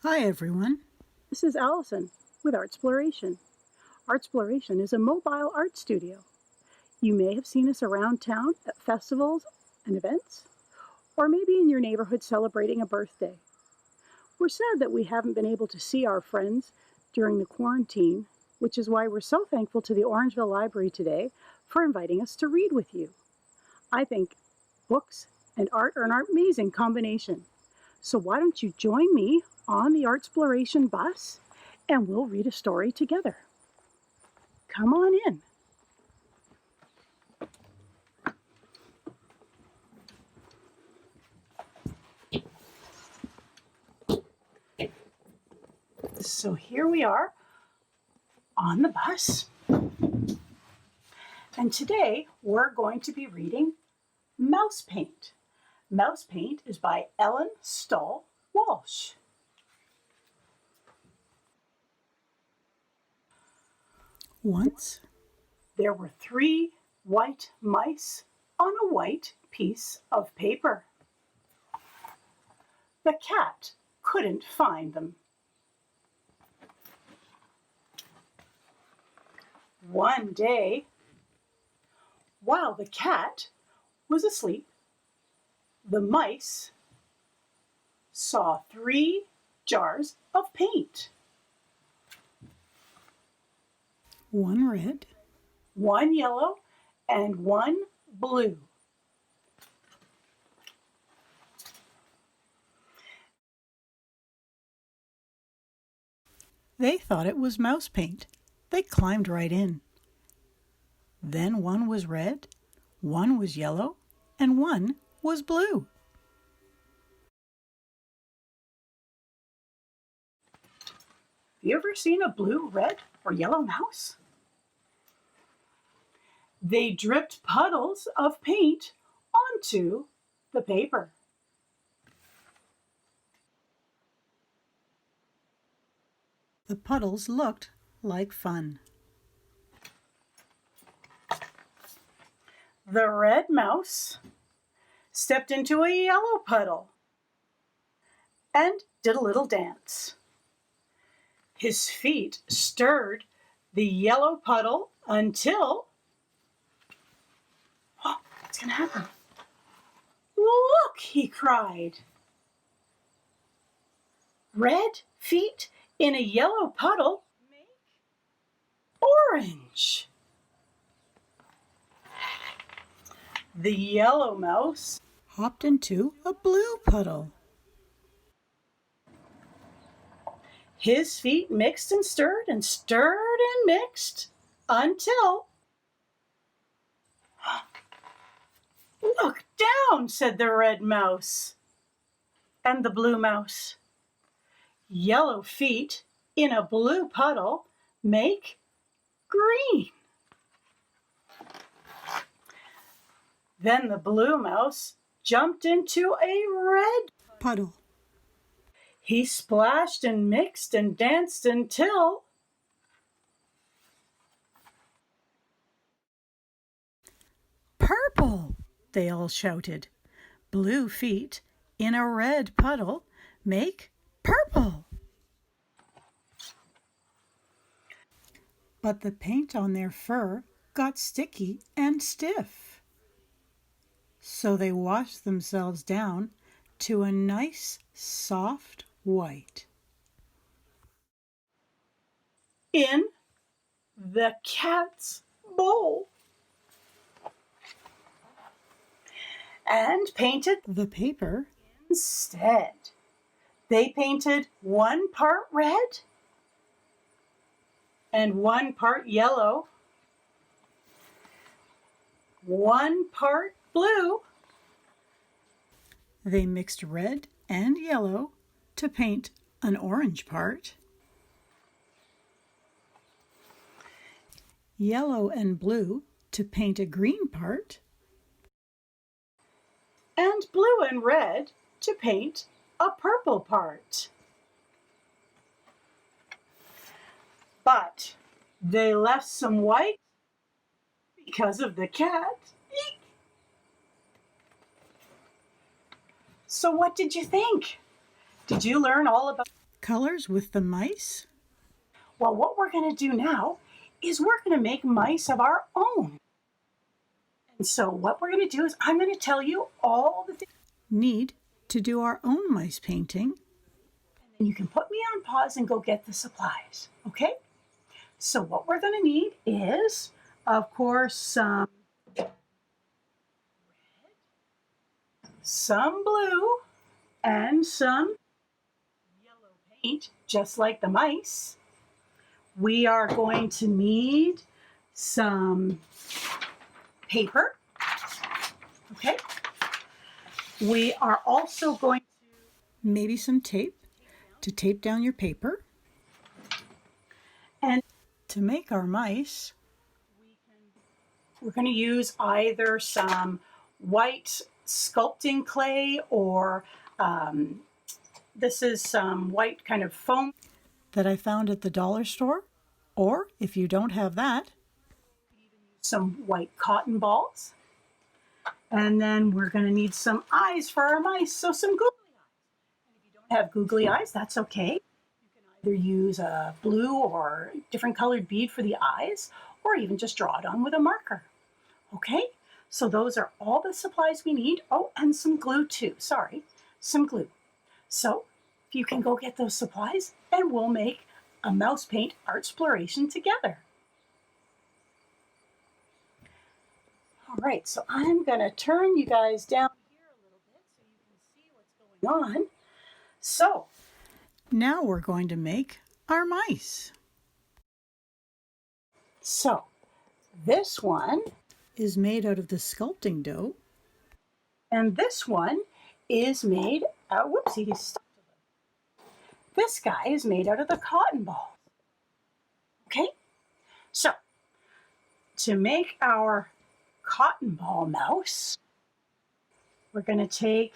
Hi everyone. This is Alison with Artsploration. Artsploration is a mobile art studio. You may have seen us around town at festivals and events, or maybe in your neighborhood celebrating a birthday. We're sad that we haven't been able to see our friends during the quarantine, which is why we're so thankful to the Orangeville Library today for inviting us to read with you. I think books and art are an amazing combination. So why don't you join me on the Artsploration bus and we'll read a story together. Come on in. So here we are on the bus. And today we're going to be reading Mouse Paint. Mouse Paint is by Ellen Stahl Walsh. Once there were 3 white mice on a white piece of paper. The cat couldn't find them. One day, while the cat was asleep, the mice saw 3 jars of paint. One red, one yellow, and one blue. They thought it was mouse paint. They climbed right in. Then one was red, one was yellow, and one was blue. Have you ever seen a blue, red, or yellow mouse? They dripped puddles of paint onto the paper. The puddles looked like fun. The red mouse stepped into a yellow puddle and did a little dance. His feet stirred the yellow puddle until... Oh, what's going to happen? Look, he cried. Red feet in a yellow puddle make orange. The yellow mouse hopped into a blue puddle. His feet mixed and stirred and mixed until... Look down, said the red mouse and the blue mouse. Yellow feet in a blue puddle make green. Then the blue mouse jumped into a red puddle. He splashed and mixed and danced until... Purple, they all shouted. Blue feet in a red puddle make purple. But the paint on their fur got sticky and stiff. So they washed themselves down to a nice, soft white. In the cat's bowl. And painted the paper instead. They painted 1 part red and 1 part yellow, 1 part blue. They mixed red and yellow to paint an orange part. Yellow and blue to paint a green part. And blue and red to paint a purple part. But they left some white because of the cat. Eek. So what did you think? Did you learn all about colors with the mice? Well, what we're going to do now is we're going to make mice of our own. And so what we're going to do is I'm going to tell you all the things Need to do our own mice painting. and you can put me on pause and go get the supplies, okay? So what we're going to need is, of course, some blue and some yellow paint, just like the mice. We are going to need some paper, okay? We are also going to Maybe some tape to tape down your paper. and To make our mice, we're going to use either some white sculpting clay or this is some white kind of foam that I found at the dollar store, or if you don't have that, some white cotton balls. And then we're going to need some eyes for our mice, so some googly eyes. And if you don't have googly eyes, that's okay. You can either use a blue or different colored bead for the eyes, or even just draw it on with a marker. Okay, so those are all the supplies we need. Oh, and some glue too, sorry, some glue. So if you can go get those supplies and we'll make a mouse paint Artsploration together. All right, so I'm going to turn you guys down here a little bit so you can see what's going on. So now we're going to make our mice. So this one Is made out of the sculpting dough. and this one is made out, whoopsie, he stuck to them. This guy is made out of the cotton ball. Okay, so to make our cotton ball mouse, we're going to take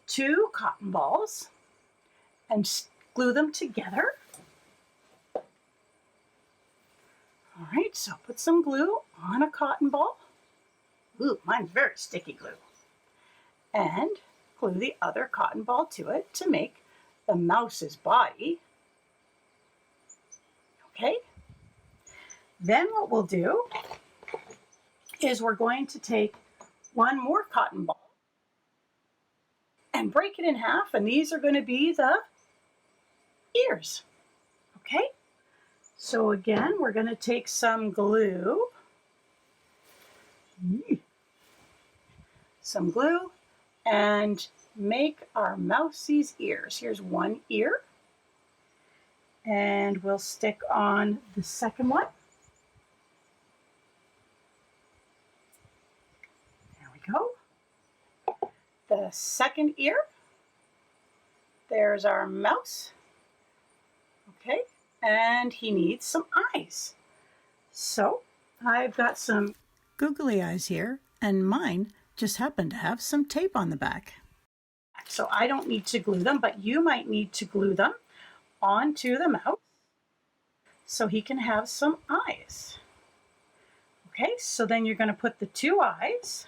2 cotton balls and glue them together. All right, so put some glue on a cotton ball. Ooh, mine's very sticky glue. And glue the other cotton ball to it to make the mouse's body. Okay, then what we'll do is we're going to take one more cotton ball and break it in half, and these are going to be the ears. Okay, so again, we're going to take some glue, and make our mousie's ears. Here's one ear, and we'll stick on the second one. There we go. The second ear. There's our mouse. Okay, and he needs some eyes. So I've got some Googly eyes here, and mine just happen to have some tape on the back. So I don't need to glue them, but you might need to glue them onto the mouse so he can have some eyes. Okay, so then you're going to put the 2 eyes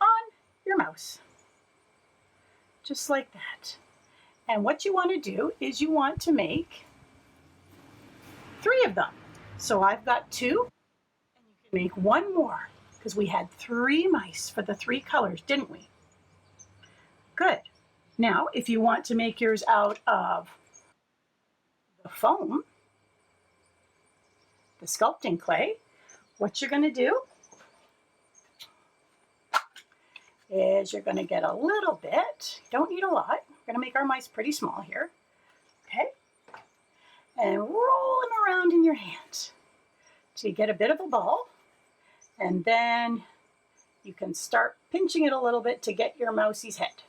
on your mouse, just like that. And what you want to do is you want to make 3 of them. So I've got 2, and you can make 1 more because we had 3 mice for the 3 colors, didn't we? Good. Now, if you want to make yours out of the foam, the sculpting clay, what you're going to do is you're going to get a little bit. You don't need a lot. We're going to make our mice pretty small here. Okay? And roll them around in your hands till you get a bit of a ball. And then you can start pinching it a little bit to get your mousie's head.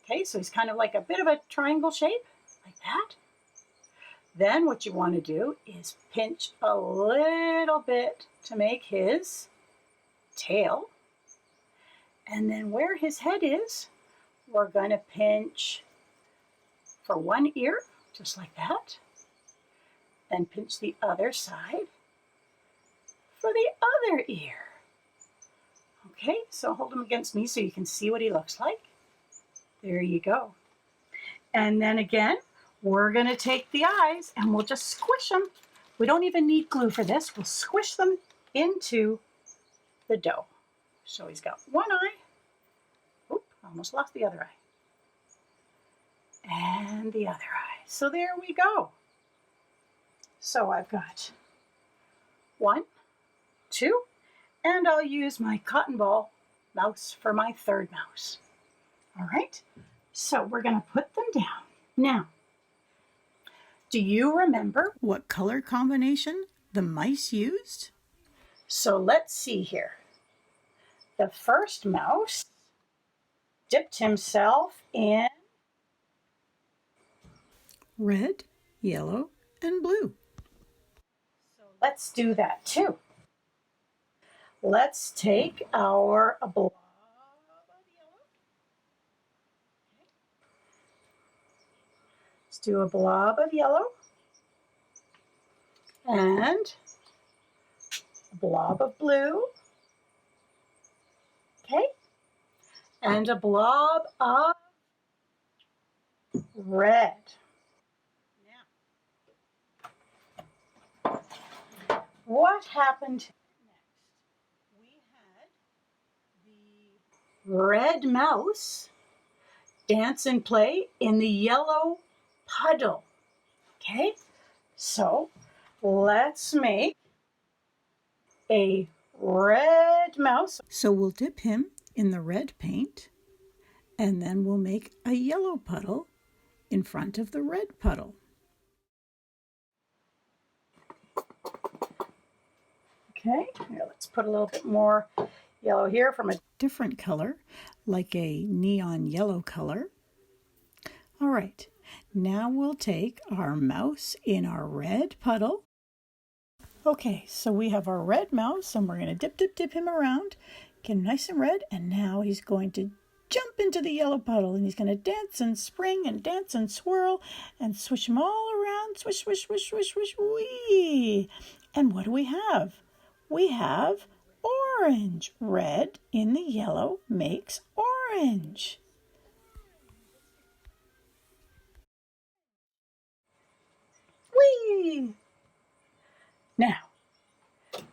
Okay, so he's kind of like a bit of a triangle shape, like that. Then what you want to do is pinch a little bit to make his tail. And then where his head is, we're going to pinch for one ear, just like that. And pinch the other side for the other ear. Okay, so hold him against me so you can see what he looks like. There you go. And then again, we're going to take the eyes and we'll just squish them. We don't even need glue for this. We'll squish them into the dough. So he's got one eye. Oop, almost lost the other eye. And the other eye. So there we go. So I've got 1, 2, and I'll use my cotton ball mouse for my third mouse. All right, so we're going to put them down. Now, do you remember what color combination the mice used? So let's see here. The first mouse dipped himself in red, yellow, and blue. So let's do that too. Let's take our blob of yellow. Let's do a blob of yellow and a blob of blue. Okay, and a blob of red. Now, what happened next? We had the red mouse dance and play in the yellow puddle. Okay, so let's make a red mouse. So we'll dip him in the red paint, and then we'll make a yellow puddle in front of the red puddle. Okay, here, let's put a little bit more yellow here from a different color, like a neon yellow color. All right, now we'll take our mouse in our red puddle. Okay, so we have our red mouse, and we're going to dip him around, get him nice and red, and now he's going to jump into the yellow puddle, and he's going to dance and spring and dance and swirl and swish them all around, swish, swish, swish, swish, swish, wee. And what do we have? We have orange. Red in the yellow makes orange. whee! Now,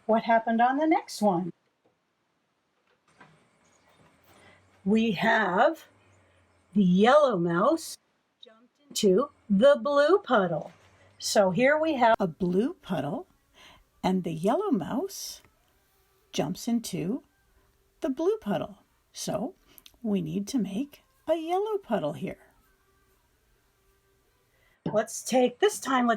what happened on the next one? We have the yellow mouse jumped into the blue puddle. So here we have a blue puddle, and the yellow mouse jumps into the blue puddle. So we need to make a yellow puddle here. Let's take our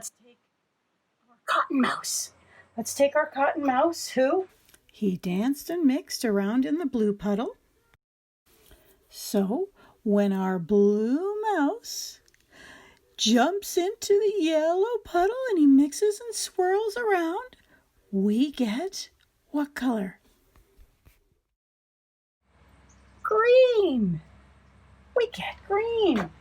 cotton mouse. Let's take our cotton mouse who he danced and mixed around in the blue puddle. So when our blue mouse jumps into the yellow puddle and he mixes and swirls around, we get what color? Green. We get green.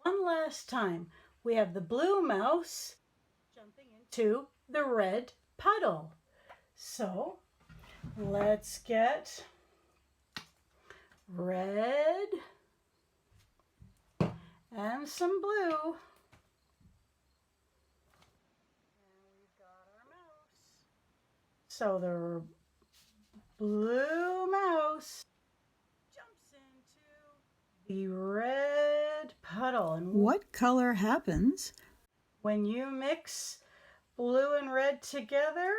One last time, we have the blue mouse jumping into the red puddle. So let's get red and some blue. And we've got our mouse. So the blue mouse jumps into the red puddle. And what color happens when you mix blue and red together?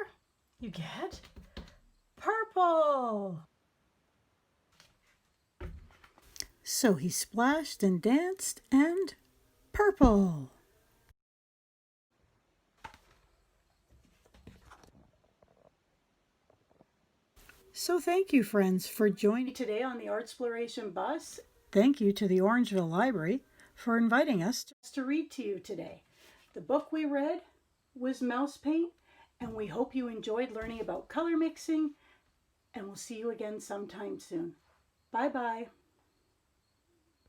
You get purple. So he splashed and danced and purple. So thank you, friends, for joining me today on the Artsploration bus. Thank you to the Orangeville Library for inviting us to read to you today. The book we read was Mouse Paint, and we hope you enjoyed learning about color mixing, and we'll see you again sometime soon. Bye-bye.